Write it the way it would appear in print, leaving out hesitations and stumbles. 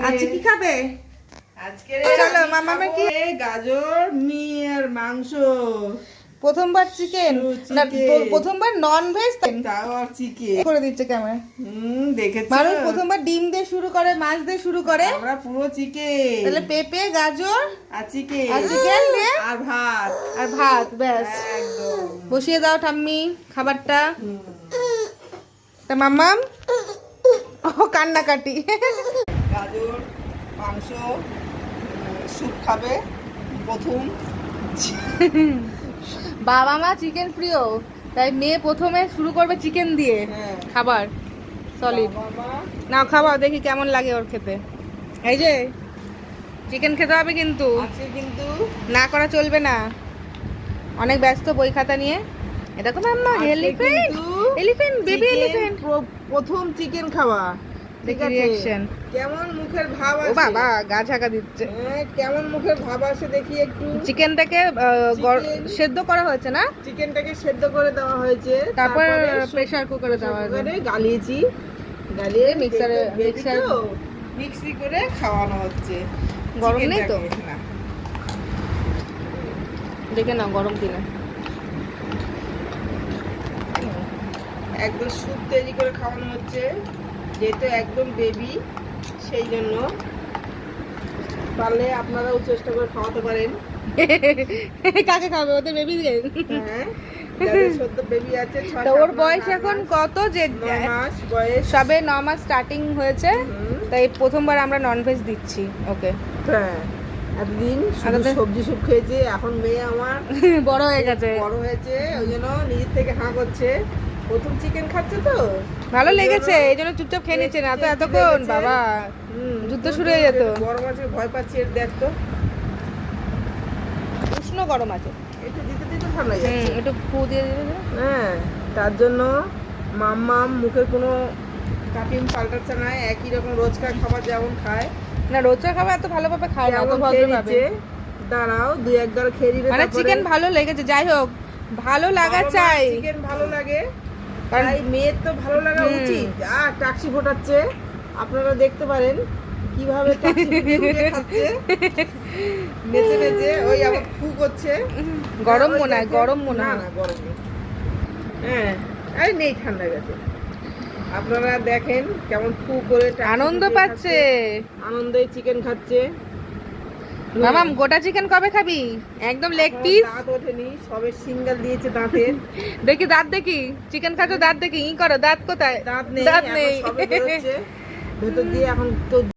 আজকে কি খাবে? আজকে চলো মামামে কি গাজর মিয়ার মাংস, প্রথমবার চিকেন না প্রথমবার নন ভেজ তাও আর চিকেন করে দিচ্ছে ক্যামেরা। দেখেছো মানুষ প্রথমবার ডিম দিয়ে শুরু করে, মাছ দিয়ে শুরু করে, আমরা পুরো চিকেন, তাহলে পেঁপে গাজর আর চিকেন দিয়ে আর ভাত আর ভাত ব্যাস একদম বসিয়ে দাও ঠাম্মি খাবারটা। তা মাম্মাম ও কান্নাকাটি। গাজর মাংস স্যুপ খাবে প্রথম। বাবা মা চিকেন প্রিয়, তাই মেয়ে প্রথমে শুরু করবে চিকেন দিয়ে খাবার সলিড। নাও খাওয়া দেখি কেমন লাগে ওর খেতে। এই যে চিকেন খেতে হবে কিন্তু, কিন্তু না করা চলবে না, অনেক ব্যস্ত বই খাতা নিয়ে। এটা তো মাম্মা এলিফ্যান্ট, এলিফ্যান্ট বেবি এলিফ্যান্ট। প্রথম চিকেন খাওয়া, দেখি রিঅ্যাকশন কেমন মুখের ভাব ও আসে। বাবা গা ঝাঁকা দিচ্ছে। কেমন মুখের ভাব আসে দেখি একটু। চিকেনটাকে সেদ্ধ করা হয়েছে না? চিকেনটাকে সেদ্ধ করে দেওয়া হয়েছে, তারপর প্রেসার কুকারে দেওয়া হয়েছে, গালিয়েছি, গালিয়ে মিক্সার মিক্সি করে খাওয়ানো হচ্ছে। গরম নেই তো? না, দেখে না গরম কিনা। একদম স্যুপ তৈরি করে খাওয়ানো হচ্ছে, যেহেতু একদম বেবি, সেই জন্য পারলে আপনারাও চেষ্টা করে খাওয়াতে পারেন। কাকে খাবে? ওদের বেবি। হ্যাঁ, যাদের সদ্য বেবি আছে, তো ওর বয়স এখন কত? যে 9 মাস বয়স, সবে 9 মাস স্টার্টিং হয়েছে, তাই প্রথমবার আমরা ননভেজ দিচ্ছি ওকে। হ্যাঁ, এতদিন শুধু সবজি স্যুপ খেয়েছে, এখন মেয়ে আমার বড় হয়ে গেছে, ওই জন্য নিজের থেকে হাঁ করছে। প্রথম চিকেন খাচ্ছে তো ভালো লেগেছে, এই জন্য চুপচাপ খেয়ে নিচ্ছে। না তো এতক্ষণ বাবা যুদ্ধ শুরু হয়ে যেত। গরম আছে, ভয় পাচ্ছি। এর দেখ তো উষ্ণ গরম আছে, একটু দিতে দিতে ঠান্ডা যাচ্ছে। একটু ফু দিয়ে দিবে। হ্যাঁ, তার জন্য মাম্মাম মুখের কোনো কাটিং পাল্টাচ্ছে না, একই রকম রোজকার খাবার যেমন খায়। না রোজকার খাবার এত ভালোভাবে খায় না, তো ভদ্রভাবে। দাঁড়াও, 2-1 বার খেয়ে নিলে মানে চিকেন ভালো লেগেছে, যাই হোক ভালো লাগা চাই। চিকেন ভালো লাগে, তাই মেয়ের তো ভালো লাগা উচিত। আর টাক্সি ফোটাচ্ছে, আপনারা দেখতে পারেন কিভাবে টাক্সি ফুটে খাচ্ছে, নেচে নেচে। ওই আবার ফু করছে। গরম মনে হয়, গরম মনে হয়। না গরম নেই। হ্যাঁ, আরে নেই, ঠান্ডা গেছে। আপনারা দেখেন কেমন ফু করে আনন্দ পাচ্ছে, আনন্দে চিকেন খাচ্ছে। মামাম গোটা চিকেন কবে খাবি? একদম লেগ পিস। দাঁত ওঠেনি, সবে সিঙ্গেল দিয়েছে দাঁতের। দেখি দাঁত দেখি, চিকেন খাচ্ছ দাঁত দেখি। ই করো, দাঁত কোথায়? দাঁত নেই, দাঁত নেই। সবে বেরোচ্ছে ভেতর দিয়ে, এখন তো